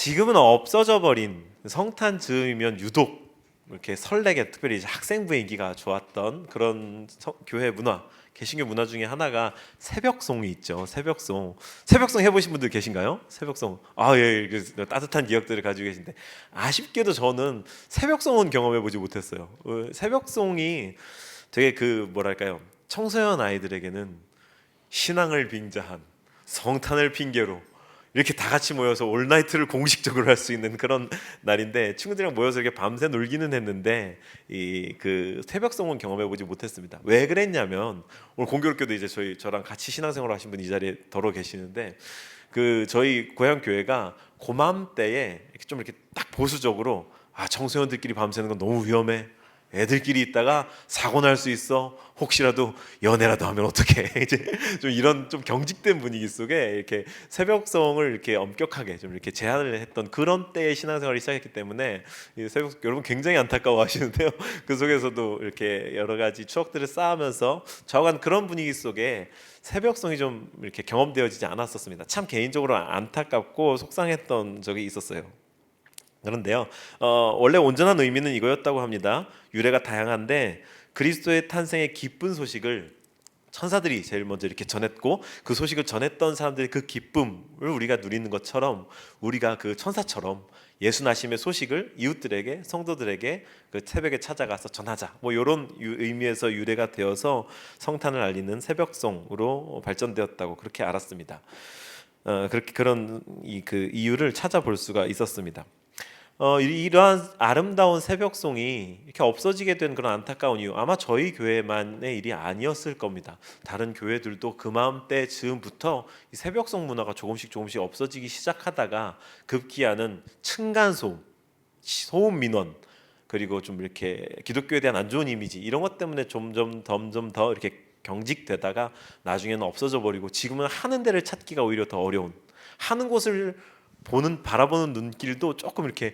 지금은 없어져 버린 성탄 즈음이면 유독 이렇게 설레게, 특별히 이제 학생부의 인기가 좋았던 그런 교회 문화, 개신교 문화 중에 하나가 새벽송이 있죠. 새벽송 해보신 분들 계신가요? 새벽송. 예, 따뜻한 기억들을 가지고 계신데, 아쉽게도 저는 새벽송은 경험해보지 못했어요. 새벽송이 되게 뭐랄까요, 청소년 아이들에게는 신앙을 빙자한, 성탄을 핑계로 이렇게 다 같이 모여서 올나이트를 공식적으로 할 수 있는 그런 날인데, 친구들이랑 모여서 이렇게 밤새 놀기는 했는데 새벽송은 경험해 보지 못했습니다. 왜 그랬냐면, 오늘 공교롭게도 이제 저랑 같이 신앙생활 하신 분이 이 자리에 더러 계시는데, 저희 고향 교회가 고맘때에 좀 이렇게 딱 보수적으로, 청소년들끼리 밤새는 건 너무 위험해, 애들끼리 있다가 사고 날 수 있어, 혹시라도 연애라도 하면 어떡해 이제 좀 이런 좀 경직된 분위기 속에 이렇게 새벽성을 이렇게 엄격하게 좀 이렇게 제한을 했던 그런 때의 신앙생활을 시작했기 때문에, 이 새벽 여러분 굉장히 안타까워하시는데요. 그 속에서도 이렇게 여러 가지 추억들을 쌓으면서 저간 그런 분위기 속에 새벽성이 좀 이렇게 경험되어지지 않았었습니다. 참 개인적으로 안타깝고 속상했던 적이 있었어요. 그런데요, 원래 온전한 의미는 이거였다고 합니다. 유래가 다양한데, 그리스도의 탄생의 기쁜 소식을 천사들이 제일 먼저 이렇게 전했고, 그 소식을 전했던 사람들의 그 기쁨을 우리가 누리는 것처럼, 우리가 그 천사처럼 예수 나심의 소식을 이웃들에게, 성도들에게 그 새벽에 찾아가서 전하자, 이런 의미에서 유래가 되어서 성탄을 알리는 새벽송으로 발전되었다고 그렇게 알았습니다. 그렇게 그런 이유를 찾아볼 수가 있었습니다. 이러한 아름다운 새벽송이 이렇게 없어지게 된 그런 안타까운 이유, 아마 저희 교회만의 일이 아니었을 겁니다. 다른 교회들도 그 마음때 즈음부터 이 새벽송 문화가 조금씩 없어지기 시작하다가, 급기야는 층간소음, 소음 민원, 그리고 좀 이렇게 기독교에 대한 안 좋은 이미지, 이런 것 때문에 점점 더 이렇게 경직되다가 나중에는 없어져 버리고, 지금은 하는 데를 찾기가 오히려 더 어려운, 하는 곳을 바라보는 눈길도 조금 이렇게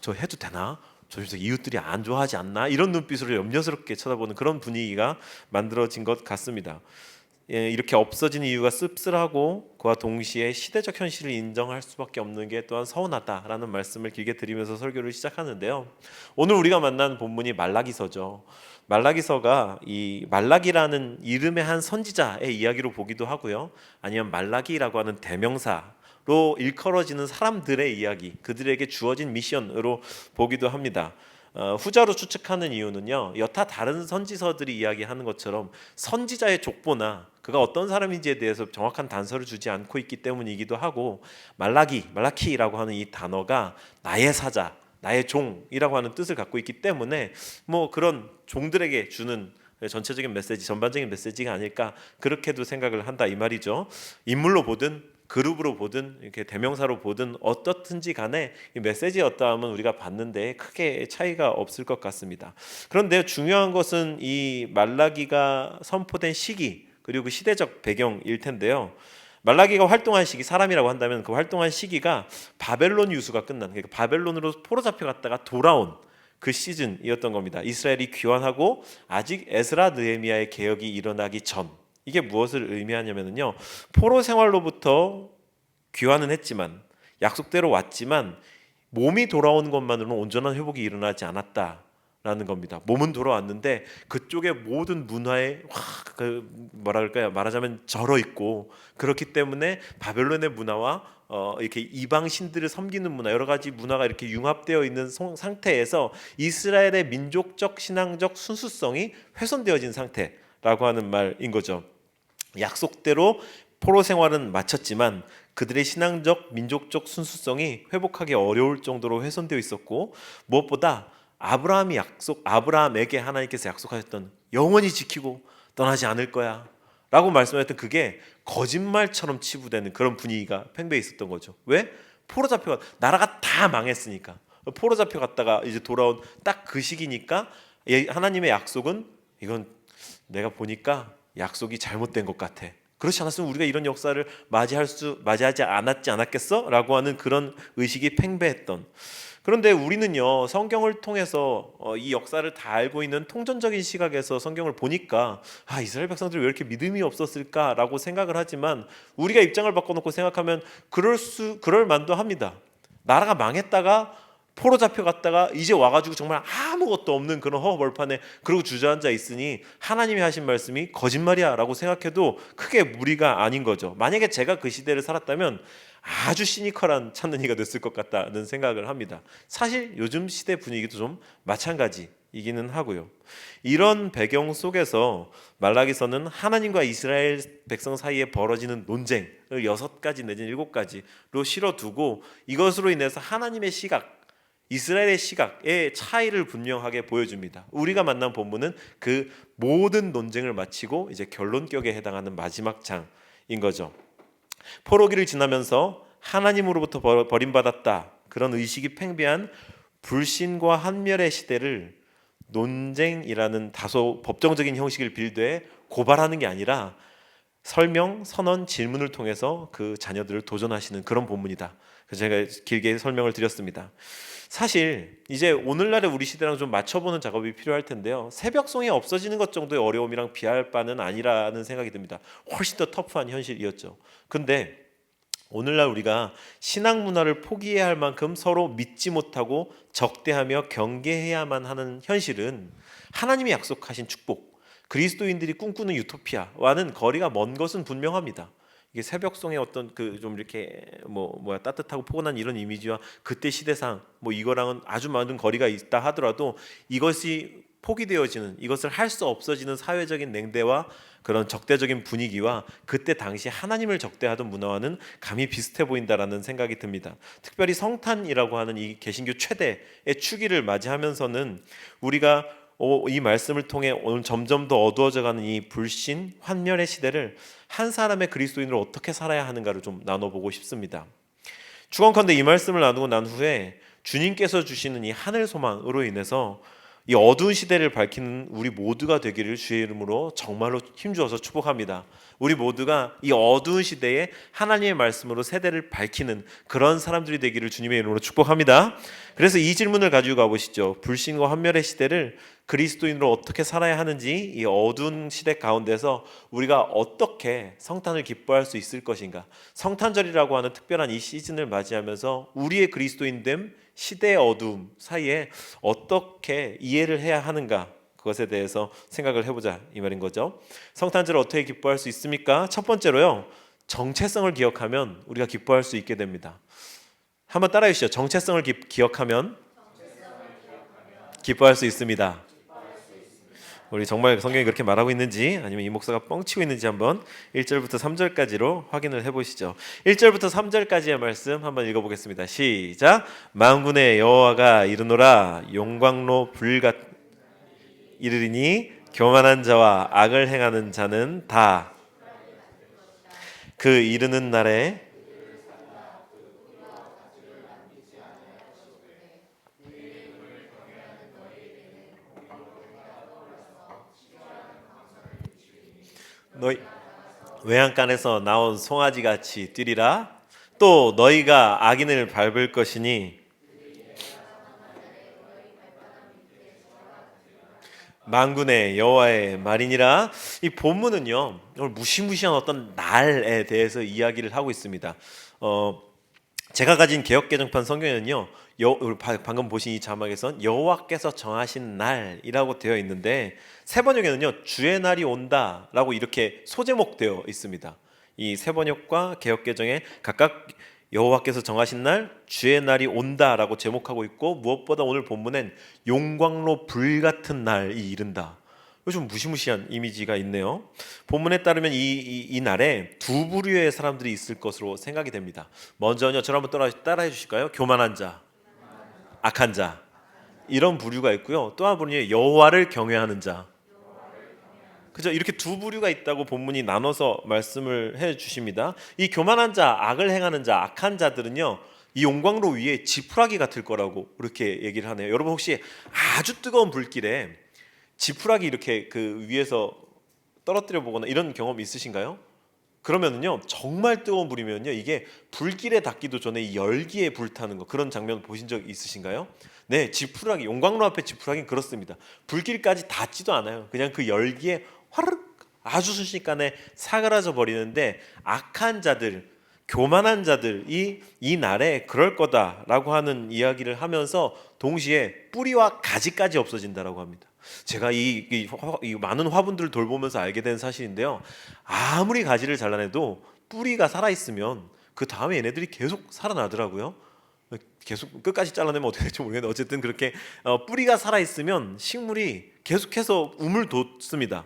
저 해도 되나? 저기서 이웃들이 안 좋아하지 않나? 이런 눈빛으로 염려스럽게 쳐다보는 그런 분위기가 만들어진 것 같습니다. 이렇게 없어진 이유가 씁쓸하고, 그와 동시에 시대적 현실을 인정할 수밖에 없는 게 또한 서운하다라는 말씀을 길게 드리면서 설교를 시작하는데요. 오늘 우리가 만난 본문이 말라기서죠. 말라기서가 이 말라기라는 이름의 한 선지자의 이야기로 보기도 하고요, 아니면 말라기라고 하는 대명사로 일컬어지는 사람들의 이야기, 그들에게 주어진 미션으로 보기도 합니다. 후자로 추측하는 이유는요, 여타 다른 선지서들이 이야기하는 것처럼 선지자의 족보나 그가 어떤 사람인지에 대해서 정확한 단서를 주지 않고 있기 때문이기도 하고, 말라키라고 하는 이 단어가 나의 사자, 나의 종이라고 하는 뜻을 갖고 있기 때문에 그런 종들에게 주는 전체적인 메시지, 전반적인 메시지가 아닐까, 그렇게도 생각을 한다 이 말이죠. 인물로 보든 그룹으로 보든 이렇게 대명사로 보든 어떻든지 간에 이 메시지의 어떠함은 우리가 받는데 크게 차이가 없을 것 같습니다. 그런데 중요한 것은 이 말라기가 선포된 시기, 그리고 그 시대적 배경일 텐데요. 말라기가 활동한 시기, 사람이라고 한다면 그 활동한 시기가 바벨론 유수가 끝난, 그러니까 바벨론으로 포로 잡혀갔다가 돌아온 그 시즌이었던 겁니다. 이스라엘이 귀환하고 아직 에스라 느헤미야의 개혁이 일어나기 전. 이게 무엇을 의미하냐면요, 포로 생활로부터 귀환은 했지만, 약속대로 왔지만 몸이 돌아온 것만으로는 온전한 회복이 일어나지 않았다라는 겁니다. 몸은 돌아왔는데 그쪽에 모든 문화에 말하자면 절어 있고, 그렇기 때문에 바벨론의 문화와 이렇게 이방 신들을 섬기는 문화, 여러 가지 문화가 이렇게 융합되어 있는 상태에서 이스라엘의 민족적 신앙적 순수성이 훼손되어진 상태라고 하는 말인 거죠. 약속대로 포로 생활은 마쳤지만 그들의 신앙적 민족적 순수성이 회복하기 어려울 정도로 훼손되어 있었고, 무엇보다 아브라함에게 하나님께서 약속하셨던 영원히 지키고 떠나지 않을 거야 라고 말씀하셨던 그게 거짓말처럼 치부되는 그런 분위기가 팽배해 있었던 거죠. 왜? 포로 잡혀가, 나라가 다 망했으니까, 포로 잡혀갔다가 이제 돌아온 딱 그 시기니까 하나님의 약속은, 이건 내가 보니까 약속이 잘못된 것 같아, 그렇지 않았으면 우리가 이런 역사를 맞이하지 않았겠어? 라고 하는 그런 의식이 팽배했던. 그런데 우리는요, 성경을 통해서 이 역사를 다 알고 있는 통전적인 시각에서 성경을 보니까 이스라엘 백성들이 왜 이렇게 믿음이 없었을까라고 생각을 하지만, 우리가 입장을 바꿔놓고 생각하면 그럴 만도 합니다. 나라가 망했다가 포로 잡혀갔다가 이제 와가지고 정말 아무것도 없는 그런 허허벌판에 그러고 주저앉아 있으니 하나님이 하신 말씀이 거짓말이야 라고 생각해도 크게 무리가 아닌 거죠. 만약에 제가 그 시대를 살았다면 아주 시니컬한 찬는이가 됐을 것 같다는 생각을 합니다. 사실 요즘 시대 분위기도 좀 마찬가지이기는 하고요. 이런 배경 속에서 말라기서는 하나님과 이스라엘 백성 사이에 벌어지는 논쟁을 6가지 내지는 7가지로 실어두고 이것으로 인해서 하나님의 시각, 이스라엘의 시각의 차이를 분명하게 보여줍니다. 우리가 만난 본문은 그 모든 논쟁을 마치고 이제 결론격에 해당하는 마지막 장인 거죠. 포로기를 지나면서 하나님으로부터 버림받았다, 그런 의식이 팽배한 불신과 한멸의 시대를 논쟁이라는 다소 법정적인 형식을 빌드해 고발하는 게 아니라 설명, 선언, 질문을 통해서 그 자녀들을 도전하시는 그런 본문이다. 그래서 제가 길게 설명을 드렸습니다. 사실 이제 오늘날의 우리 시대랑 좀 맞춰보는 작업이 필요할 텐데요. 새벽송이 없어지는 것 정도의 어려움이랑 비할 바는 아니라는 생각이 듭니다. 훨씬 더 터프한 현실이었죠. 근데 오늘날 우리가 신앙 문화를 포기해야 할 만큼 서로 믿지 못하고 적대하며 경계해야만 하는 현실은 하나님이 약속하신 축복, 그리스도인들이 꿈꾸는 유토피아와는 거리가 먼 것은 분명합니다. 이게 새벽송의 어떤 그 좀 이렇게 따뜻하고 포근한 이런 이미지와 그때 시대상 이거랑은 아주 많은 거리가 있다 하더라도 이것이 포기되어지는, 이것을 할 수 없어지는 사회적인 냉대와 그런 적대적인 분위기와 그때 당시 하나님을 적대하던 문화와는 감이 비슷해 보인다라는 생각이 듭니다. 특별히 성탄이라고 하는 이 개신교 최대의 추기를 맞이하면서는 우리가 이 말씀을 통해 오늘 점점 더 어두워져가는 이 불신, 환멸의 시대를 한 사람의 그리스도인으로 어떻게 살아야 하는가를 좀 나눠보고 싶습니다. 축원컨대 이 말씀을 나누고 난 후에 주님께서 주시는 이 하늘 소망으로 인해서 이 어두운 시대를 밝히는 우리 모두가 되기를 주의 이름으로 정말로 힘주어서 축복합니다. 우리 모두가 이 어두운 시대에 하나님의 말씀으로 세대를 밝히는 그런 사람들이 되기를 주님의 이름으로 축복합니다. 그래서 이 질문을 가지고 가보시죠. 불신과 환멸의 시대를 그리스도인으로 어떻게 살아야 하는지, 이 어두운 시대 가운데서 우리가 어떻게 성탄을 기뻐할 수 있을 것인가, 성탄절이라고 하는 특별한 이 시즌을 맞이하면서 우리의 그리스도인됨, 시대의 어두움 사이에 어떻게 이해를 해야 하는가, 그것에 대해서 생각을 해보자 이 말인 거죠. 성탄절을 어떻게 기뻐할 수 있습니까? 첫 번째로요, 정체성을 기억하면 우리가 기뻐할 수 있게 됩니다. 한번 따라해 주시죠. 정체성을 기억하면 기뻐할 수 있습니다. 우리 정말 성경이 그렇게 말하고 있는지 아니면 이 목사가 뻥치고 있는지 한번 1절부터 3절까지로 확인을 해보시죠. 1절부터 3절까지의 말씀 한번 읽어보겠습니다. 시작. 만군의 여호와가 이르노라, 용광로 불같 이르리니 교만한 자와 악을 행하는 자는 다 그 이르는 날에 너희 외양간에서 나온 송아지같이 뛰리라. 또 너희가 악인을 밟을 것이니 만군의 여호와의 말이니라. 이 본문은요, 오늘 무시무시한 어떤 날에 대해서 이야기를 하고 있습니다. 제가 가진 개역개정판 성경에는요, 방금 보신 이 자막에선 여호와께서 정하신 날이라고 되어 있는데 새 번역에는요, 주의 날이 온다라고 이렇게 소제목되어 있습니다. 이 새 번역과 개역개정에 각각 여호와께서 정하신 날, 주의 날이 온다라고 제목하고 있고, 무엇보다 오늘 본문엔 용광로 불같은 날이 이른다. 좀 무시무시한 이미지가 있네요. 본문에 따르면 이 날에 두 부류의 사람들이 있을 것으로 생각이 됩니다. 먼저는요, 저를 한번 따라해 주실까요? 교만한 자, 악한 자, 이런 부류가 있고요. 또 한 부류는 여호와를 경외하는 자. 그죠? 이렇게 두 부류가 있다고 본문이 나눠서 말씀을 해 주십니다. 이 교만한 자, 악을 행하는 자, 악한 자들은요, 이 용광로 위에 지푸라기 같을 거라고 이렇게 얘기를 하네요. 여러분 혹시 아주 뜨거운 불길에 지푸라기 이렇게 그 위에서 떨어뜨려 보거나 이런 경험 있으신가요? 그러면은요, 정말 뜨거운 불이면요, 이게 불길에 닿기도 전에 이 열기에 불타는 거, 그런 장면 보신 적 있으신가요? 네, 지푸라기, 용광로 앞에 지푸라기는 그렇습니다. 불길까지 닿지도 않아요. 그냥 그 열기에 화르륵 아주 순식간에 사그라져 버리는데, 악한 자들, 교만한 자들이 이 날에 그럴 거다라고 하는 이야기를 하면서 동시에 뿌리와 가지까지 없어진다라고 합니다. 제가 이 많은 화분들을 돌보면서 알게 된 사실인데요. 아무리 가지를 잘라내도 뿌리가 살아있으면 그 다음에 얘네들이 계속 살아나더라고요. 계속 끝까지 잘라내면 어떻게 될지 모르겠는데 어쨌든 그렇게 뿌리가 살아있으면 식물이 계속해서 움을 돋습니다.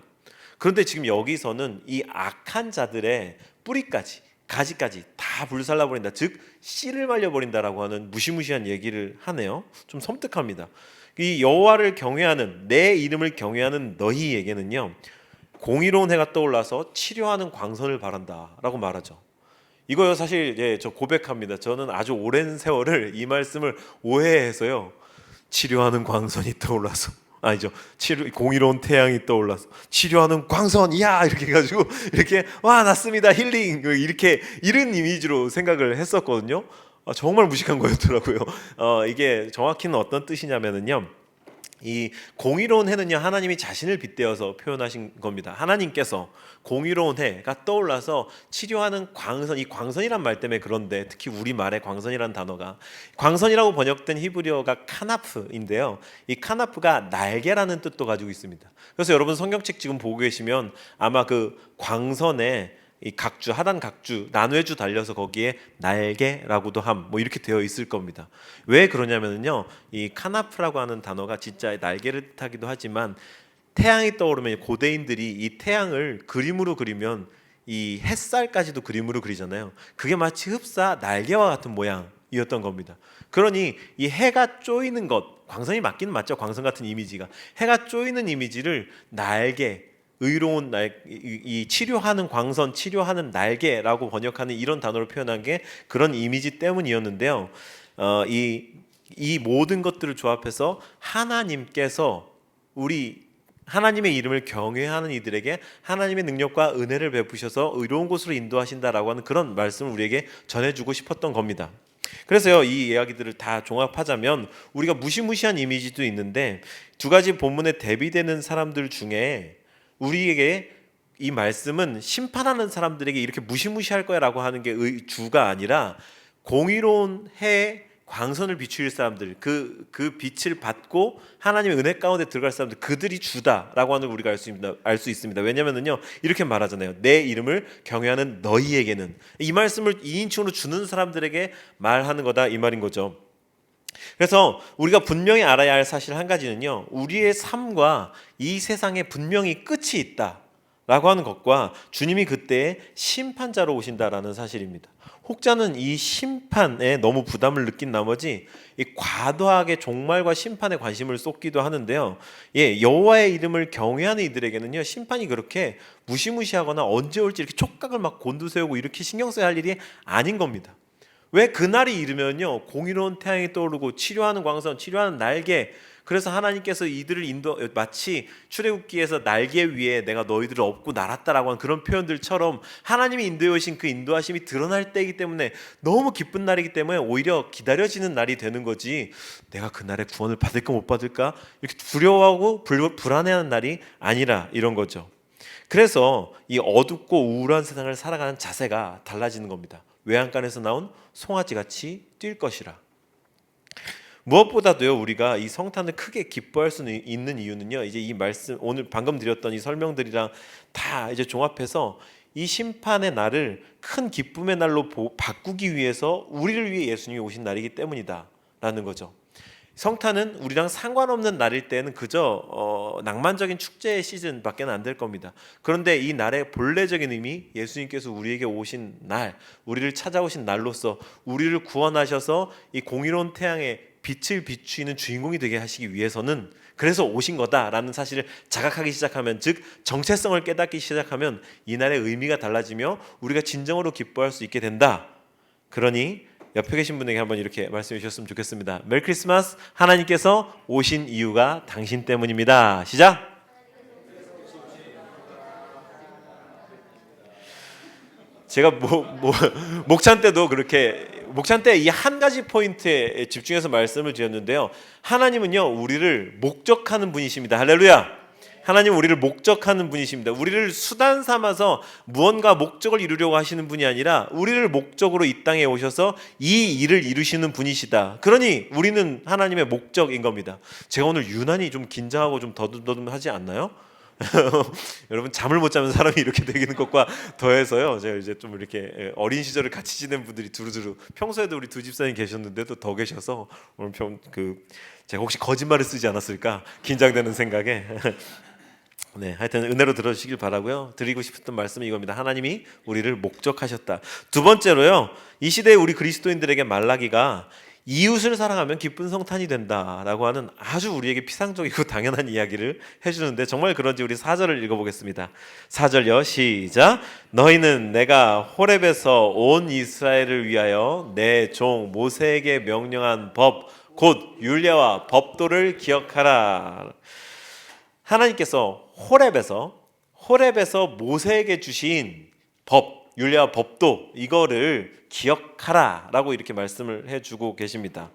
그런데 지금 여기서는 이 악한 자들의 뿌리까지 가지까지 다 불살라버린다, 즉 씨를 말려버린다라고 하는 무시무시한 얘기를 하네요. 좀 섬뜩합니다. 이 여호와를 경외하는, 내 이름을 경외하는 너희에게는요 공의로운 해가 떠올라서 치료하는 광선을 바란다라고 말하죠. 이거요 사실 저 고백합니다. 저는 아주 오랜 세월을 이 말씀을 오해해서요 치료하는 광선이 떠올라서, 아니죠, 공의로운 태양이 떠올라서 치료하는 광선, 이야 이렇게 해가지고 이렇게 와 났습니다 힐링 이렇게 이런 이미지로 생각을 했었거든요. 정말 무식한 거였더라고요. 이게 정확히는 어떤 뜻이냐면은요, 이 공의로운 해는요 하나님이 자신을 빗대어서 표현하신 겁니다. 하나님께서 공의로운 해가 떠올라서 치료하는 광선, 이 광선이란 말 때문에 그런데 특히 우리말에 광선이란 단어가, 광선이라고 번역된 히브리어가 카나프인데요, 이 카나프가 날개라는 뜻도 가지고 있습니다. 그래서 여러분 성경책 지금 보고 계시면 아마 그 광선에 이 각주, 하단 각주, 나누에주 달려서 거기에 날개라고도 함, 뭐 이렇게 되어 있을 겁니다. 왜 그러냐면요, 이 카나프라고 하는 단어가 진짜 날개를 뜻하기도 하지만 태양이 떠오르면 고대인들이 이 태양을 그림으로 그리면 이 햇살까지도 그림으로 그리잖아요. 그게 마치 흡사 날개와 같은 모양이었던 겁니다. 그러니 이 해가 쪼이는 것, 광선이 맞긴 맞죠. 광선 같은 이미지가 해가 쪼이는 이미지를 날개, 의로운 이 치료하는 광선, 치료하는 날개라고 번역하는 이런 단어로 표현한 게 그런 이미지 때문이었는데요. 이 모든 것들을 조합해서 하나님께서 우리 하나님의 이름을 경외하는 이들에게 하나님의 능력과 은혜를 베푸셔서 의로운 곳으로 인도하신다라고 하는 그런 말씀을 우리에게 전해주고 싶었던 겁니다. 그래서요, 이 이야기들을 다 종합하자면 우리가 무시무시한 이미지도 있는데 두 가지 본문에 대비되는 사람들 중에 우리에게 이 말씀은 심판하는 사람들에게 이렇게 무시무시할 거야 라고 하는 게 주가 아니라 공의로운 해에 광선을 비추일 사람들, 그 빛을 받고 하나님의 은혜 가운데 들어갈 사람들, 그들이 주다라고 하는 걸 우리가 알 수 있습니다. 왜냐면은요 이렇게 말하잖아요. 내 이름을 경외하는 너희에게는, 이 말씀을 2인칭으로 주는 사람들에게 말하는 거다 이 말인 거죠. 그래서 우리가 분명히 알아야 할 사실 한 가지는요, 우리의 삶과 이 세상에 분명히 끝이 있다라고 하는 것과 주님이 그때 심판자로 오신다라는 사실입니다. 혹자는 이 심판에 너무 부담을 느낀 나머지 이 과도하게 종말과 심판에 관심을 쏟기도 하는데요. 여호와의 이름을 경외하는 이들에게는요 심판이 그렇게 무시무시하거나 언제 올지 이렇게 촉각을 막 곤두세우고 이렇게 신경 써야 할 일이 아닌 겁니다. 왜 그날이 이르면요 공의로운 태양이 떠오르고 치료하는 광선, 치료하는 날개, 그래서 하나님께서 이들을 마치 출애굽기에서 날개 위에 내가 너희들을 업고 날았다라고 하는 그런 표현들처럼 하나님이 인도해 오신 그 인도하심이 드러날 때이기 때문에 너무 기쁜 날이기 때문에 오히려 기다려지는 날이 되는 거지, 내가 그날에 구원을 받을까 못 받을까 이렇게 두려워하고 불안해하는 날이 아니라 이런 거죠. 그래서 이 어둡고 우울한 세상을 살아가는 자세가 달라지는 겁니다. 외양간에서 나온 송아지같이 뛸 것이라. 무엇보다도요 우리가 이 성탄을 크게 기뻐할 수 있는 이유는요, 이제 이 말씀 오늘 방금 드렸던 이 설명들이랑 다 이제 종합해서 이 심판의 날을 큰 기쁨의 날로 바꾸기 위해서 우리를 위해 예수님이 오신 날이기 때문이다라는 거죠. 성탄은 우리랑 상관없는 날일 때는 그저 낭만적인 축제의 시즌밖에 안 될 겁니다. 그런데 이 날의 본래적인 의미, 예수님께서 우리에게 오신 날, 우리를 찾아오신 날로서 우리를 구원하셔서 이 공의로운 태양에 빛을 비추는 주인공이 되게 하시기 위해서는, 그래서 오신 거다라는 사실을 자각하기 시작하면, 즉 정체성을 깨닫기 시작하면 이 날의 의미가 달라지며 우리가 진정으로 기뻐할 수 있게 된다. 그러니 옆에 계신 분에게 한번 이렇게 말씀해 주셨으면 좋겠습니다. 메리 크리스마스. 하나님께서 오신 이유가 당신 때문입니다. 시작. 제가 목찬 때도 그렇게 목찬 때 이 한 가지 포인트에 집중해서 말씀을 드렸는데요. 하나님은요 우리를 목적하는 분이십니다. 할렐루야. 하나님 우리를 목적하는 분이십니다. 우리를 수단 삼아서 무언가 목적을 이루려고 하시는 분이 아니라 우리를 목적으로 이 땅에 오셔서 이 일을 이루시는 분이시다. 그러니 우리는 하나님의 목적인 겁니다. 제가 오늘 유난히 좀 긴장하고 좀 더듬더듬하지 않나요? 여러분 잠을 못 자면 사람이 이렇게 되는 것과 더해서요. 제가 이제 좀 이렇게 어린 시절을 같이 지낸 분들이 두루두루 평소에도 우리 두 집사님 계셨는데도 더 계셔서 오늘 제가 혹시 거짓말을 쓰지 않았을까 긴장되는 생각에 네, 하여튼 은혜로 들어주시길 바라고요. 드리고 싶었던 말씀이 이겁니다. 하나님이 우리를 목적하셨다. 두 번째로요. 이 시대에 우리 그리스도인들에게 말라기가 이웃을 사랑하면 기쁜 성탄이 된다라고 하는 아주 우리에게 피상적이고 당연한 이야기를 해주는데 정말 그런지 우리 4절을 읽어보겠습니다. 4절요. 시작. 너희는 내가 호렙에서 온 이스라엘을 위하여 내 종 모세에게 명령한 법 곧 율례와 법도를 기억하라. 하나님께서 호렙에서 모세에게 주신 법, 율례와 법도 이거를 기억하라라고 이렇게 말씀을 해주고 계십니다.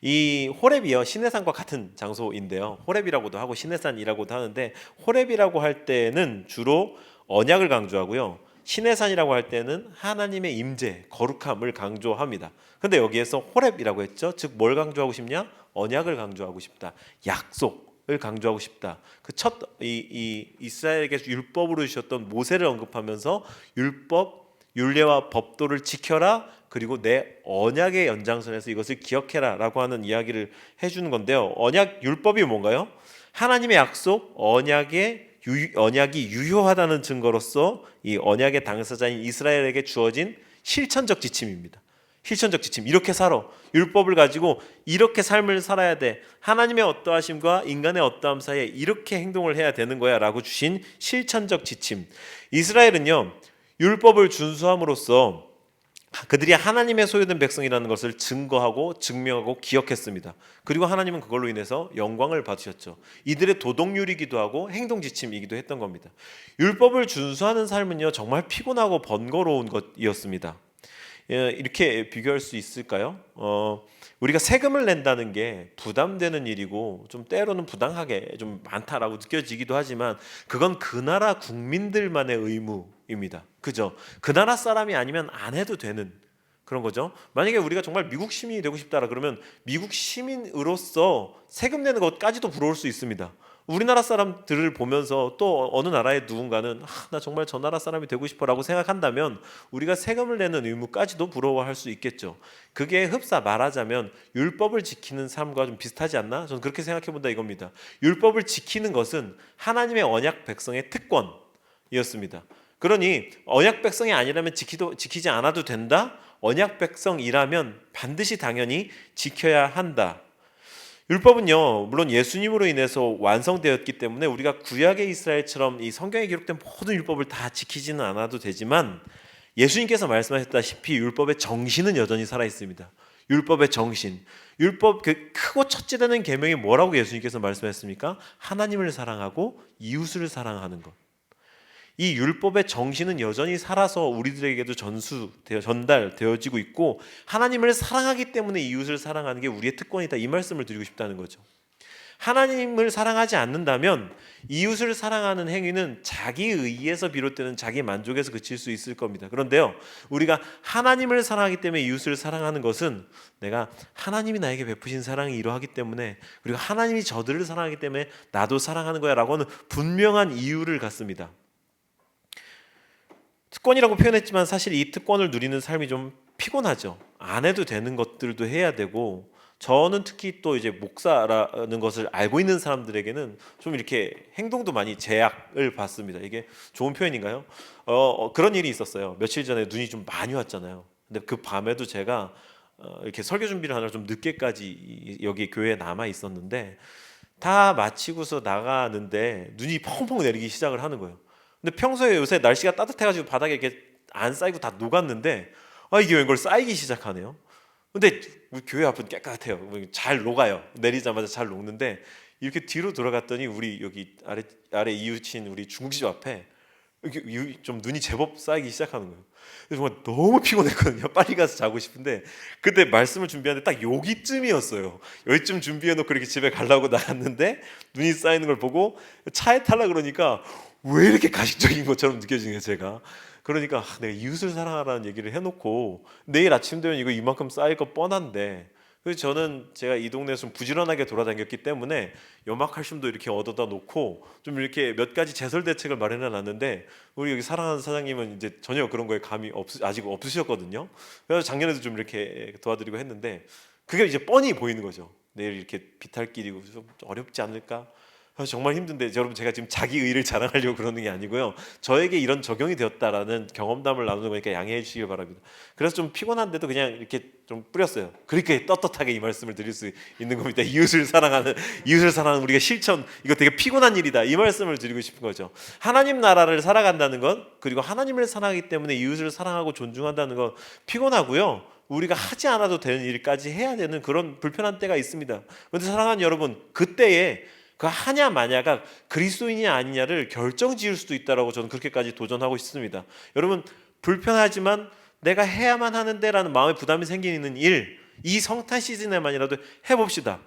이 호렙이요 시내산과 같은 장소인데요. 호렙이라고도 하고 시내산이라고도 하는데 호렙이라고 할 때는 주로 언약을 강조하고요. 시내산이라고 할 때는 하나님의 임재, 거룩함을 강조합니다. 근데 여기에서 호렙이라고 했죠. 즉 뭘 강조하고 싶냐? 언약을 강조하고 싶다. 약속을 강조하고 싶다. 그 첫 이스라엘에게 율법으로 주셨던 모세를 언급하면서 율법, 율례와 법도를 지켜라. 그리고 내 언약의 연장선에서 이것을 기억해라라고 하는 이야기를 해주는 건데요. 언약 율법이 뭔가요? 하나님의 약속, 언약이 유효하다는 증거로서 이 언약의 당사자인 이스라엘에게 주어진 실천적 지침입니다. 실천적 지침. 이렇게 살아. 율법을 가지고 이렇게 삶을 살아야 돼. 하나님의 어떠하심과 인간의 어떠함 사이에 이렇게 행동을 해야 되는 거야 라고 주신 실천적 지침. 이스라엘은요 율법을 준수함으로써 그들이 하나님의 소유된 백성이라는 것을 증거하고 증명하고 기억했습니다. 그리고 하나님은 그걸로 인해서 영광을 받으셨죠. 이들의 도덕률이기도 하고 행동지침이기도 했던 겁니다. 율법을 준수하는 삶은요 정말 피곤하고 번거로운 것이었습니다. 이렇게 비교할 수 있을까요? 우리가 세금을 낸다는 게 부담되는 일이고 좀 때로는 부당하게 좀 많다라고 느껴지기도 하지만 그건 그 나라 국민들만의 의무입니다. 그죠? 그 나라 사람이 아니면 안 해도 되는 그런 거죠. 만약에 우리가 정말 미국 시민이 되고 싶다라 그러면 미국 시민으로서 세금 내는 것까지도 부러울 수 있습니다. 우리나라 사람들을 보면서 또 어느 나라의 누군가는 나 정말 저 나라 사람이 되고 싶어라고 생각한다면 우리가 세금을 내는 의무까지도 부러워할 수 있겠죠. 그게 흡사 말하자면 율법을 지키는 삶과 좀 비슷하지 않나? 저는 그렇게 생각해 본다 이겁니다. 율법을 지키는 것은 하나님의 언약 백성의 특권이었습니다. 그러니 언약 백성이 아니라면 지키지 않아도 된다? 언약 백성이라면 반드시 당연히 지켜야 한다. 율법은요 물론 예수님으로 인해서 완성되었기 때문에 우리가 구약의 이스라엘처럼 이 성경에 기록된 모든 율법을 다 지키지는 않아도 되지만 예수님께서 말씀하셨다시피 율법의 정신은 여전히 살아 있습니다. 율법의 정신, 율법 그 크고 첫째 되는 계명이 뭐라고 예수님께서 말씀하셨습니까? 하나님을 사랑하고 이웃을 사랑하는 것. 이 율법의 정신은 여전히 살아서 우리들에게도 전달되어지고 있고 하나님을 사랑하기 때문에 이웃을 사랑하는 게 우리의 특권이다 이 말씀을 드리고 싶다는 거죠. 하나님을 사랑하지 않는다면 이웃을 사랑하는 행위는 자기 의에서 비롯되는 자기 만족에서 그칠 수 있을 겁니다. 그런데요 우리가 하나님을 사랑하기 때문에 이웃을 사랑하는 것은 내가 하나님이 나에게 베푸신 사랑이 이러하기 때문에 그리고 하나님이 저들을 사랑하기 때문에 나도 사랑하는 거야 라고 하는 분명한 이유를 갖습니다. 특권이라고 표현했지만 사실 이 특권을 누리는 삶이 좀 피곤하죠. 안 해도 되는 것들도 해야 되고 저는 특히 또 이제 목사라는 것을 알고 있는 사람들에게는 좀 이렇게 행동도 많이 제약을 받습니다. 이게 좋은 표현인가요? 그런 일이 있었어요. 며칠 전에 눈이 좀 많이 왔잖아요. 근데 그 밤에도 제가 이렇게 설교 준비를 하느라 좀 늦게까지 여기 교회에 남아 있었는데 다 마치고서 나가는데 눈이 펑펑 내리기 시작을 하는 거예요. 근데 평소에 요새 날씨가 따뜻해가지고 바닥에 이렇게 안 쌓이고 다 녹았는데 이게 웬걸 쌓이기 시작하네요. 근데 우리 교회 앞은 깨끗해요. 잘 녹아요. 내리자마자 잘 녹는데 이렇게 뒤로 돌아갔더니 우리 여기 아래 이웃인 우리 중국집 앞에 이렇게 좀 눈이 제법 쌓이기 시작하는 거예요. 그래서 정말 너무 피곤했거든요. 빨리 가서 자고 싶은데 그때 말씀을 준비하는데 딱 여기쯤이었어요. 여기쯤 준비해놓고 이렇게 집에 가려고 나갔는데 눈이 쌓이는 걸 보고 차에 타려고 그러니까 왜 이렇게 가식적인 것처럼 느껴지는 거예요, 제가. 그러니까 내가 이웃을 사랑하라는 얘기를 해놓고 내일 아침 되면 이거 이만큼 쌓일 거 뻔한데, 그래서 저는 제가 이 동네에서 좀 부지런하게 돌아다녔기 때문에 염화칼슘도 이렇게 얻어다 놓고 좀 이렇게 몇 가지 제설 대책을 마련해 놨는데, 우리 여기 사랑하는 사장님은 이제 전혀 그런 거에 감이 아직 없으셨거든요. 그래서 작년에도 좀 이렇게 도와드리고 했는데 그게 이제 뻔히 보이는 거죠. 내일 이렇게 비탈길이고 좀 어렵지 않을까? 그래서 정말 힘든데, 여러분 제가 지금 자기 의를 자랑하려고 그러는 게 아니고요. 저에게 이런 적용이 되었다라는 경험담을 나누는 거니까 양해해 주시길 바랍니다. 그래서 좀 피곤한데도 그냥 이렇게 좀 뿌렸어요. 그렇게 떳떳하게 이 말씀을 드릴 수 있는 겁니다. 이웃을 사랑하는 우리가 실천, 이거 되게 피곤한 일이다, 이 말씀을 드리고 싶은 거죠. 하나님 나라를 살아간다는 건, 그리고 하나님을 사랑하기 때문에 이웃을 사랑하고 존중한다는 건 피곤하고요. 우리가 하지 않아도 되는 일까지 해야 되는 그런 불편한 때가 있습니다. 그런데 사랑하는 여러분, 그때에 그 하냐 마냐가 그리스도인이 아니냐를 결정지을 수도 있다라고 저는 그렇게까지 도전하고 있습니다. 여러분, 불편하지만 내가 해야만 하는데라는 마음의 부담이 생기는 일, 이 성탄 시즌에만이라도 해봅시다.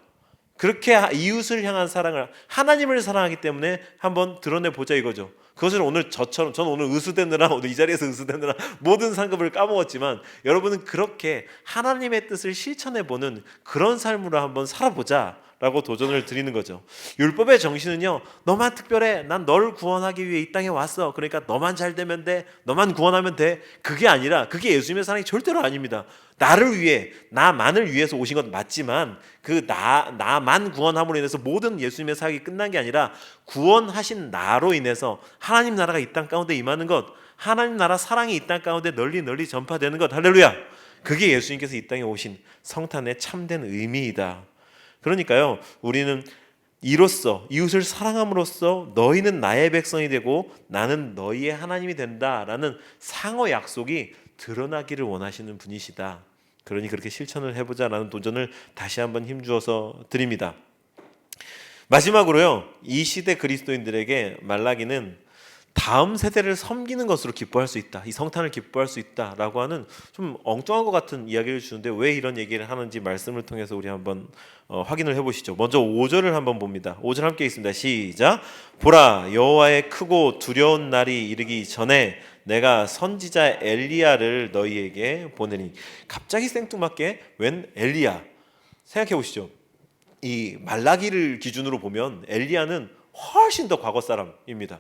그렇게 이웃을 향한 사랑을, 하나님을 사랑하기 때문에 한번 드러내보자 이거죠. 그것을 오늘 저는 오늘 의수되느라, 오늘 이 자리에서 의수되느라 모든 상급을 까먹었지만, 여러분은 그렇게 하나님의 뜻을 실천해보는 그런 삶으로 한번 살아보자 라고 도전을 드리는 거죠. 율법의 정신은요, 너만 특별해, 난 너를 구원하기 위해 이 땅에 왔어, 그러니까 너만 잘 되면 돼, 너만 구원하면 돼, 그게 아니라, 그게 예수님의 사랑이 절대로 아닙니다. 나를 위해, 나만을 위해서 오신 건 맞지만 그 나만 구원함으로 인해서 모든 예수님의 사역이 끝난 게 아니라, 구원하신 나로 인해서 하나님 나라가 이 땅 가운데 임하는 것, 하나님 나라 사랑이 이 땅 가운데 널리 전파되는 것, 할렐루야. 그게 예수님께서 이 땅에 오신 성탄의 참된 의미이다. 그러니까요, 우리는 이로써, 이웃을 사랑함으로써 너희는 나의 백성이 되고 나는 너희의 하나님이 된다라는 상호 약속이 드러나기를 원하시는 분이시다. 그러니 그렇게 실천을 해보자라는 도전을 다시 한번 힘주어서 드립니다. 마지막으로요, 이 시대 그리스도인들에게 말라기는 다음 세대를 섬기는 것으로 기뻐할 수 있다, 이 성탄을 기뻐할 수 있다라고 하는 좀 엉뚱한 것 같은 이야기를 주는데, 왜 이런 얘기를 하는지 말씀을 통해서 우리 한번 확인을 해보시죠. 먼저 5절을 한번 봅니다. 5절 함께 있습니다. 시작. 보라, 여호와의 크고 두려운 날이 이르기 전에 내가 선지자 엘리야를 너희에게 보내니. 갑자기 생뚱맞게 웬 엘리야? 생각해 보시죠. 이 말라기를 기준으로 보면 엘리야는 훨씬 더 과거 사람입니다.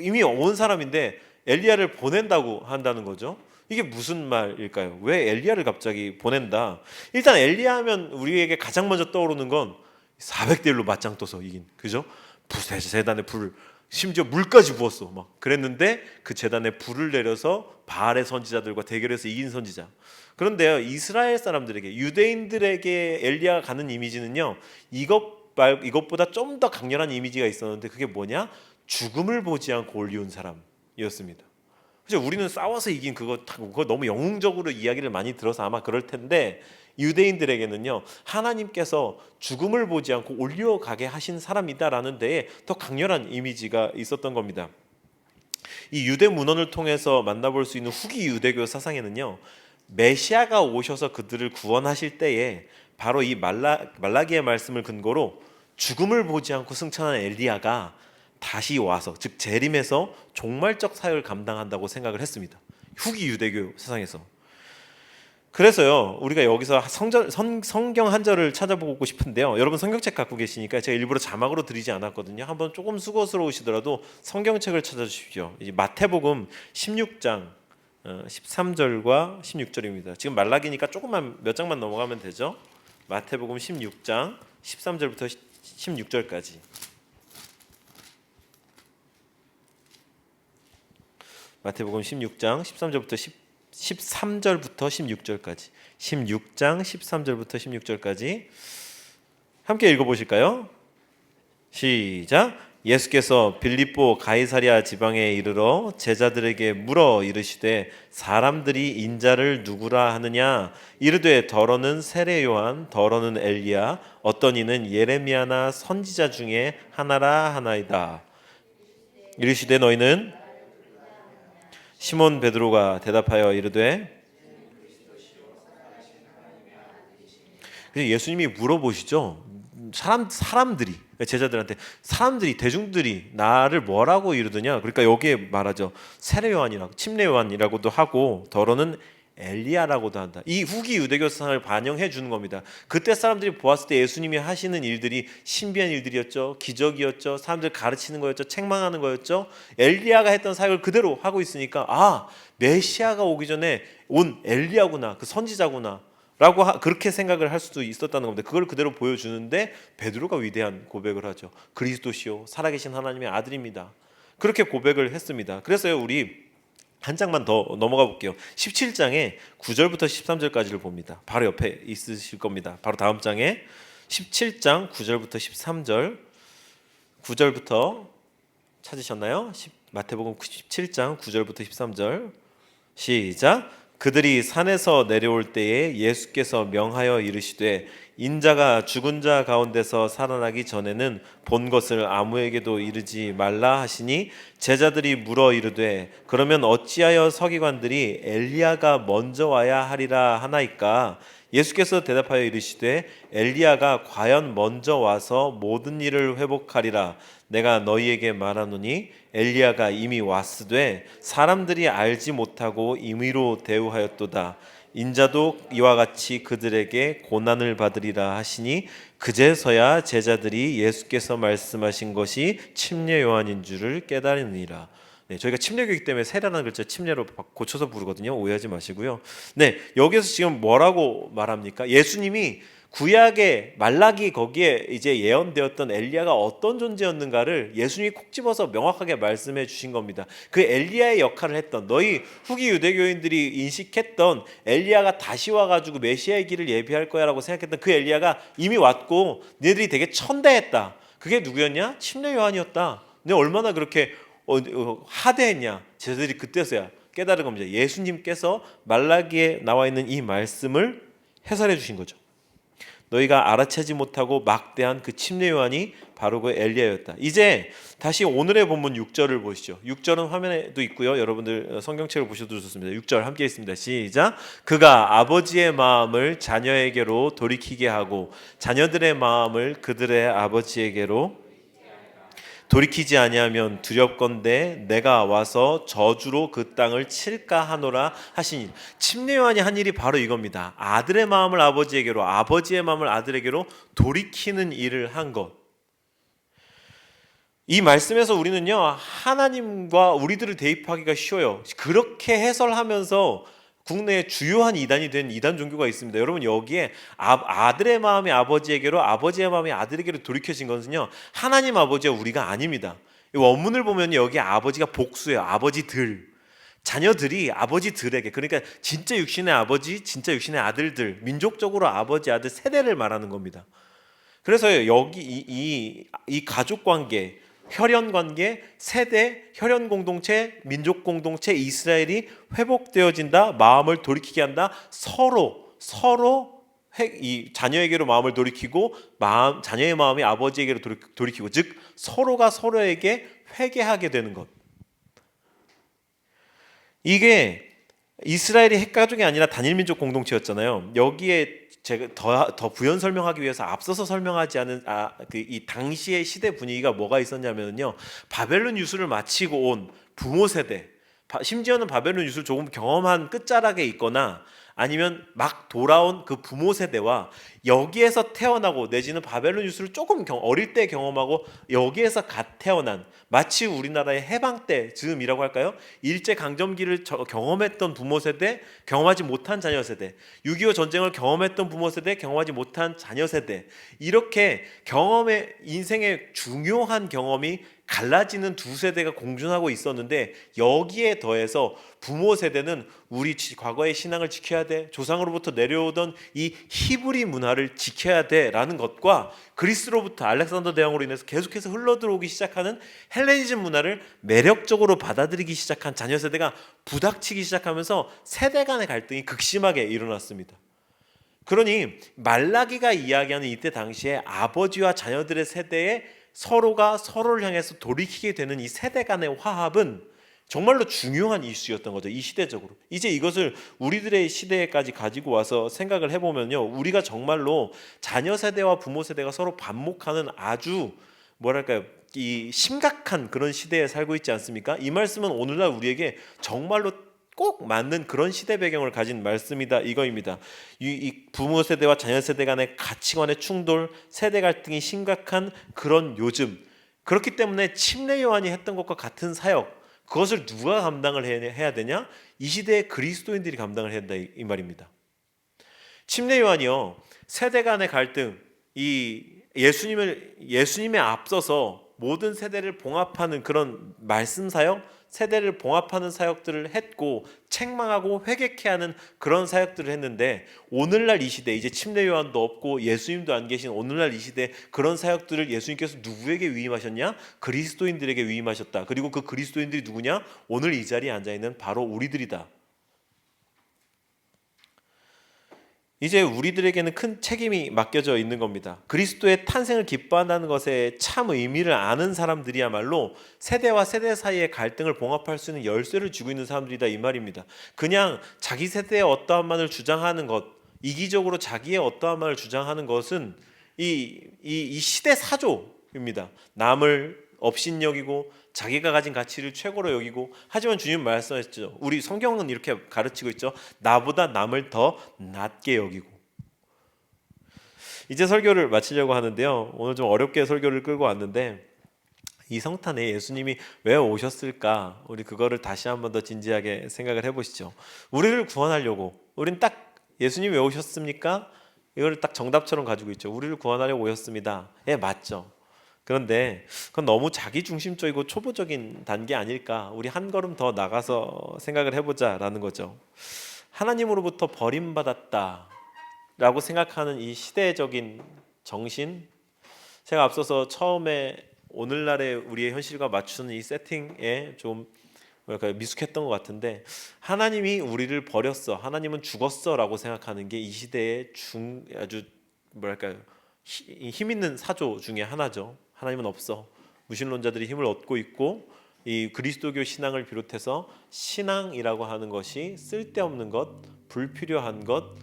이미 온 사람인데 엘리야를 보낸다고 한다는 거죠. 이게 무슨 말일까요? 왜 엘리야를 갑자기 보낸다? 일단 엘리야 하면 우리에게 가장 먼저 떠오르는 건 400대 1로 맞짱 떠서 이긴, 그죠? 제단에 불을, 심지어 물까지 부었어 막 그랬는데, 그 제단에 불을 내려서 바알의 선지자들과 대결해서 이긴 선지자. 그런데요, 이스라엘 사람들에게, 유대인들에게 엘리야가 가는 이미지는요, 이것보다 좀 더 강렬한 이미지가 있었는데, 그게 뭐냐? 죽음을 보지 않고 올리운 사람이었습니다. 그죠? 우리는 싸워서 이긴 그거 너무 영웅적으로 이야기를 많이 들어서 아마 그럴 텐데, 유대인들에게는요, 하나님께서 죽음을 보지 않고 올려가게 하신 사람이다라는 데에 더 강렬한 이미지가 있었던 겁니다. 이 유대 문헌을 통해서 만나볼 수 있는 후기 유대교 사상에는요, 메시아가 오셔서 그들을 구원하실 때에 바로 이 말라기의 말씀을 근거로 죽음을 보지 않고 승천한 엘리야가 다시 와서, 즉 재림해서 종말적 사역을 감당한다고 생각을 했습니다. 후기 유대교 세상에서. 그래서요, 우리가 여기서 성경 한 절을 찾아보고 싶은데요, 여러분 성경책 갖고 계시니까 제가 일부러 자막으로 드리지 않았거든요. 한번 조금 수고스러우시더라도 성경책을 찾아주십시오. 이제 마태복음 16장 13절과 16절입니다. 지금 말라기니까 조금만 몇 장만 넘어가면 되죠. 마태복음 16장 13절부터 16절까지. 마태복음 16장 13절부터 16절까지. 16장 13절부터 16절까지 함께 읽어보실까요? 시작. 예수께서 빌립보 가이사랴 지방에 이르러 제자들에게 물어 이르시되 사람들이 인자를 누구라 하느냐? 이르되 더러는 세례 요한, 더러는 엘리야, 어떤 이는 예레미야나 선지자 중에 하나라 하나이다. 이르시되 너희는 시몬 베드로가 대답하여 이르되, 그래서 예수님이 물어보시죠. 사람들이, 제자들한테 사람들이, 대중들이 나를 뭐라고 이르느냐. 그러니까 여기에 말하죠. 세례 요한이라고, 침례 요한이라고도 하고 더러는 엘리야라고도 한다. 이 후기 유대교상을 반영해 주는 겁니다. 그때 사람들이 보았을 때 예수님이 하시는 일들이 신비한 일들이었죠. 기적이었죠. 사람들 가르치는 거였죠. 책망하는 거였죠. 엘리야가 했던 사역을 그대로 하고 있으니까, 아, 메시아가 오기 전에 온 엘리야구나, 그 선지자구나 라고 그렇게 생각을 할 수도 있었다는 겁니다. 그걸 그대로 보여주는데 베드로가 위대한 고백을 하죠. 그리스도시요 살아계신 하나님의 아들입니다. 그렇게 고백을 했습니다. 그래서요, 우리 한 장만 더 넘어가 볼게요. 17장에 9절부터 13절까지를 봅니다. 바로 옆에 있으실 겁니다. 바로 다음 장에 17장 9절부터 13절, 9절부터 찾으셨나요? 마태복음 17장 9절부터 13절 시작. 그들이 산에서 내려올 때에 예수께서 명하여 이르시되, 인자가 죽은 자 가운데서 살아나기 전에는 본 것을 아무에게도 이르지 말라 하시니, 제자들이 물어 이르되, 그러면 어찌하여 서기관들이 엘리야가 먼저 와야 하리라 하나이까? 예수께서 대답하여 이르시되, 엘리야가 과연 먼저 와서 모든 일을 회복하리라. 내가 너희에게 말하노니 엘리야가 이미 왔으되 사람들이 알지 못하고 임의로 대우하였도다. 인자도 이와 같이 그들에게 고난을 받으리라 하시니, 그제서야 제자들이 예수께서 말씀하신 것이 침례 요한인 줄을 깨달으니라. 네, 저희가 침례교육 때문에 세라는 글자 침례로 고쳐서 부르거든요. 오해하지 마시고요. 네, 여기서 지금 뭐라고 말합니까? 예수님이 구약의 말라기 거기에 이제 예언되었던 엘리야가 어떤 존재였는가를 예수님이 콕 집어서 명확하게 말씀해 주신 겁니다. 그 엘리야의 역할을 했던, 너희 후기 유대교인들이 인식했던 엘리야가 다시 와가지고 메시아의 길을 예비할 거야라고 생각했던 그 엘리야가 이미 왔고 너희들이 되게 천대했다. 그게 누구였냐? 침례 요한이었다. 근데 얼마나 그렇게 하대했냐. 제자들이 그때서야 깨달은 겁니다. 예수님께서 말라기에 나와 있는 이 말씀을 해설해 주신 거죠. 너희가 알아채지 못하고 막대한 그 침례 요한이 바로 그 엘리야였다. 이제 다시 오늘의 본문 6절을 보시죠. 6절은 화면에도 있고요. 여러분들 성경책을 보셔도 좋습니다. 6절 함께 있습니다. 시작. 그가 아버지의 마음을 자녀에게로 돌이키게 하고 자녀들의 마음을 그들의 아버지에게로 돌이키지 아니하면 두렵건대 내가 와서 저주로 그 땅을 칠까 하노라 하시니, 침례 요한이 한 일이 바로 이겁니다. 아들의 마음을 아버지에게로, 아버지의 마음을 아들에게로 돌이키는 일을 한 것. 이 말씀에서 우리는요, 하나님과 우리들을 대입하기가 쉬워요. 그렇게 해설하면서 국내에 주요한 이단이 된 이단 종교가 있습니다. 여러분, 여기에 아들의 마음이 아버지에게로, 아버지의 마음이 아들에게로 돌이켜진 것은요, 하나님 아버지와 우리가 아닙니다. 원문을 보면 여기 아버지가 복수예요. 아버지들, 자녀들이 아버지들에게, 그러니까 진짜 육신의 아버지, 진짜 육신의 아들들, 민족적으로 아버지 아들 세대를 말하는 겁니다. 그래서 여기 이 가족 관계, 혈연 관계, 세대, 혈연 공동체, 민족 공동체, 이스라엘이 회복되어진다. 마음을 돌이키게 한다. 서로 이 자녀에게로 마음을 돌이키고 자녀의 마음이 아버지에게로 돌이키고, 즉 서로가 서로에게 회개하게 되는 것. 이게 이스라엘이 핵가족이 아니라 단일민족 공동체였잖아요. 여기에 제가 더 부연 설명하기 위해서 앞서서 설명하지 않은 이 당시의 시대 분위기가 뭐가 있었냐면요, 바벨론 유수를 마치고 온 부모 세대, 심지어는 바벨론 유수를 조금 경험한 끝자락에 있거나 아니면 막 돌아온 그 부모 세대와 여기에서 태어나고 내지는 바벨론 유수를 조금 어릴 때 경험하고 여기에서 갓 태어난, 마치 우리나라의 해방 때 즈음이라고 할까요? 일제 강점기를 경험했던 부모 세대, 경험하지 못한 자녀 세대, 6.25 전쟁을 경험했던 부모 세대, 경험하지 못한 자녀 세대, 이렇게 인생의 중요한 경험이 갈라지는 두 세대가 공존하고 있었는데, 여기에 더해서 부모 세대는 우리 과거의 신앙을 지켜야 돼, 조상으로부터 내려오던 이 히브리 문화를 지켜야 돼라는 것과 그리스로부터 알렉산더 대왕으로 인해서 계속해서 흘러들어오기 시작하는 헬레니즘 문화를 매력적으로 받아들이기 시작한 자녀 세대가 부닥치기 시작하면서 세대 간의 갈등이 극심하게 일어났습니다. 그러니 말라기가 이야기하는 이때 당시에 아버지와 자녀들의 세대에 서로가 서로를 향해서 돌이키게 되는 이 세대 간의 화합은 정말로 중요한 이슈였던 거죠. 이 시대적으로. 이제 이것을 우리들의 시대에까지 가지고 와서 생각을 해보면요, 우리가 정말로 자녀 세대와 부모 세대가 서로 반목하는 아주 뭐랄까요, 이 심각한 그런 시대에 살고 있지 않습니까? 이 말씀은 오늘날 우리에게 정말로 꼭 맞는 그런 시대 배경을 가진 말씀이다, 이거입니다. 이 부모 세대와 자녀 세대 간의 가치관의 충돌, 세대 갈등이 심각한 그런 요즘, 그렇기 때문에 침례 요한이 했던 것과 같은 사역, 그것을 누가 감당을 해야 되냐? 이 시대의 그리스도인들이 감당을 해야 된다, 이 말입니다. 침례 요한이요, 세대 간의 갈등, 이 예수님에 앞서서 모든 세대를 봉합하는 그런 말씀 사역, 세대를 봉합하는 사역들을 했고 책망하고 회개케 하는 그런 사역들을 했는데, 오늘날 이 시대, 이제 침례 요한도 없고 예수님도 안 계신 오늘날 이 시대, 그런 사역들을 예수님께서 누구에게 위임하셨냐? 그리스도인들에게 위임하셨다. 그리고 그 그리스도인들이 누구냐? 오늘 이 자리에 앉아있는 바로 우리들이다. 이제 우리들에게는 큰 책임이 맡겨져 있는 겁니다. 그리스도의 탄생을 기뻐한다는 것에 참 의미를 아는 사람들이야말로 세대와 세대 사이의 갈등을 봉합할 수 있는 열쇠를 쥐고 있는 사람들이다, 이 말입니다. 그냥 자기 세대의 어떠한 만을 주장하는 것, 이기적으로 자기의 어떠한 만을 주장하는 것은 이 시대 사조입니다. 남을 업신여기고 자기가 가진 가치를 최고로 여기고, 하지만 주님 말씀하셨죠. 우리 성경은 이렇게 가르치고 있죠. 나보다 남을 더 낮게 여기고. 이제 설교를 마치려고 하는데요, 오늘 좀 어렵게 설교를 끌고 왔는데, 이 성탄에 예수님이 왜 오셨을까? 우리 그거를 다시 한번 더 진지하게 생각을 해보시죠. 우리를 구원하려고, 우린 딱 예수님이 왜 오셨습니까? 이걸 딱 정답처럼 가지고 있죠. 우리를 구원하려고 오셨습니다. 예, 맞죠. 그런데 그건 너무 자기중심적이고 초보적인 단계 아닐까? 우리 한 걸음 더 나가서 생각을 해보자라는 거죠. 하나님으로부터 버림받았다 라고 생각하는 이 시대적인 정신, 제가 앞서서 처음에 오늘날의 우리의 현실과 맞추는 이 세팅에 좀 미숙했던 것 같은데, 하나님이 우리를 버렸어, 하나님은 죽었어 라고 생각하는 게 이 시대의 아주 뭐랄까요, 힘 있는 사조 중에 하나죠. 하나님은 없어. 무신론자들이 힘을 얻고 있고, 이 그리스도교 신앙을 비롯해서 신앙이라고 하는 것이 쓸데없는 것, 불필요한 것,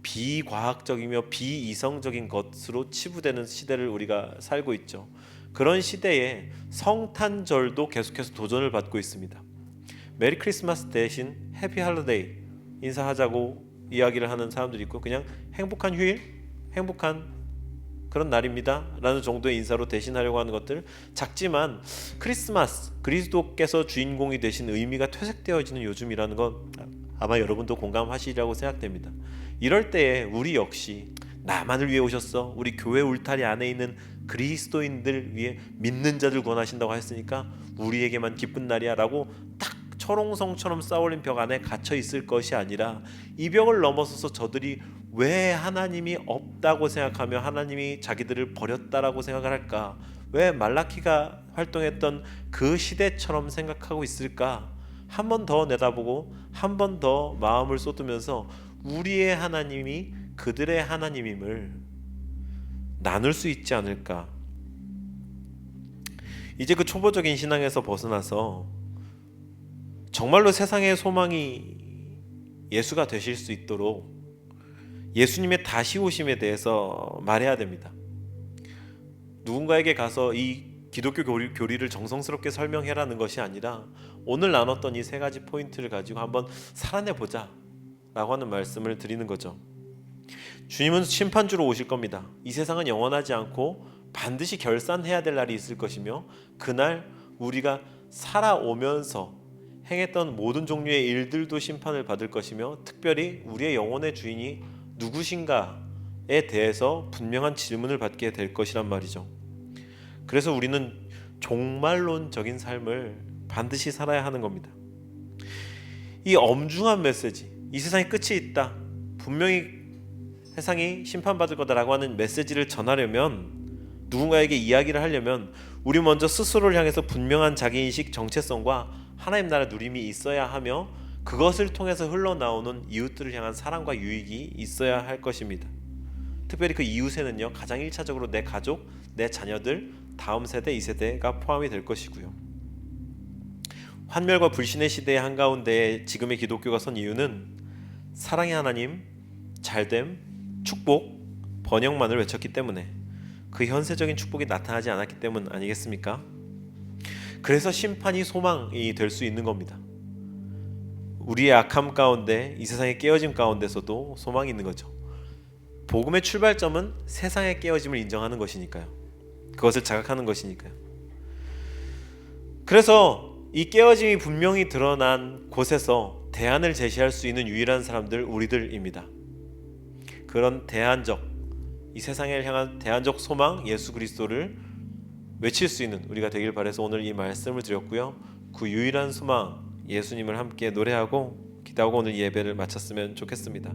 비과학적이며 비이성적인 것으로 치부되는 시대를 우리가 살고 있죠. 그런 시대에 성탄절도 계속해서 도전을 받고 있습니다. 메리 크리스마스 대신 해피 할리데이 인사하자고 이야기를 하는 사람들이 있고, 그냥 행복한 휴일, 행복한 그런 날입니다 라는 정도의 인사로 대신하려고 하는 것들, 작지만 크리스마스, 그리스도께서 주인공이 되신 의미가 퇴색되어지는 요즘이라는 건 아마 여러분도 공감하시리라고 생각됩니다. 이럴 때에 우리 역시 나만을 위해 오셨어, 우리 교회 울타리 안에 있는 그리스도인들 위해 믿는 자들 구원하신다고 했으니까 우리에게만 기쁜 날이야 라고 딱 철옹성처럼 쌓아올린 벽 안에 갇혀 있을 것이 아니라, 이 벽을 넘어서서 저들이 왜 하나님이 없다고 생각하며 하나님이 자기들을 버렸다라고 생각을 할까? 왜 말라키가 활동했던 그 시대처럼 생각하고 있을까? 한 번 더 내다보고 한 번 더 마음을 쏟으면서 우리의 하나님이 그들의 하나님임을 나눌 수 있지 않을까? 이제 그 초보적인 신앙에서 벗어나서 정말로 세상의 소망이 예수가 되실 수 있도록 예수님의 다시 오심에 대해서 말해야 됩니다. 누군가에게 가서 이 기독교 교리를 정성스럽게 설명해라는 것이 아니라, 오늘 나눴던 이 세 가지 포인트를 가지고 한번 살아내보자 라고 하는 말씀을 드리는 거죠. 주님은 심판주로 오실 겁니다. 이 세상은 영원하지 않고 반드시 결산해야 될 날이 있을 것이며, 그날 우리가 살아오면서 행했던 모든 종류의 일들도 심판을 받을 것이며, 특별히 우리의 영혼의 주인이 누구신가에 대해서 분명한 질문을 받게 될 것이란 말이죠. 그래서 우리는 종말론적인 삶을 반드시 살아야 하는 겁니다. 이 엄중한 메시지, 이 세상에 끝이 있다, 분명히 세상이 심판받을 거다라고 하는 메시지를 전하려면, 누군가에게 이야기를 하려면 우리 먼저 스스로를 향해서 분명한 자기인식, 정체성과 하나님 나라 누림이 있어야 하며, 그것을 통해서 흘러나오는 이웃들을 향한 사랑과 유익이 있어야 할 것입니다. 특별히 그 이웃에는요, 가장 1차적으로 내 가족, 내 자녀들, 다음 세대, 이 세대가 포함이 될 것이고요. 환멸과 불신의 시대의 한가운데 지금의 기독교가 선 이유는 사랑의 하나님, 잘됨, 축복, 번영만을 외쳤기 때문에, 그 현세적인 축복이 나타나지 않았기 때문 아니겠습니까? 그래서 심판이 소망이 될 수 있는 겁니다. 우리의 악함 가운데, 이 세상의 깨어짐 가운데서도 소망이 있는 거죠. 복음의 출발점은 세상의 깨어짐을 인정하는 것이니까요. 그것을 자각하는 것이니까요. 그래서 이 깨어짐이 분명히 드러난 곳에서 대안을 제시할 수 있는 유일한 사람들, 우리들입니다. 그런 대안적, 이 세상을 향한 대안적 소망, 예수 그리스도를 외칠 수 있는 우리가 되길 바라서 오늘 이 말씀을 드렸고요. 그 유일한 소망, 예수님을 함께 노래하고 기도하고 오늘 예배를 마쳤으면 좋겠습니다.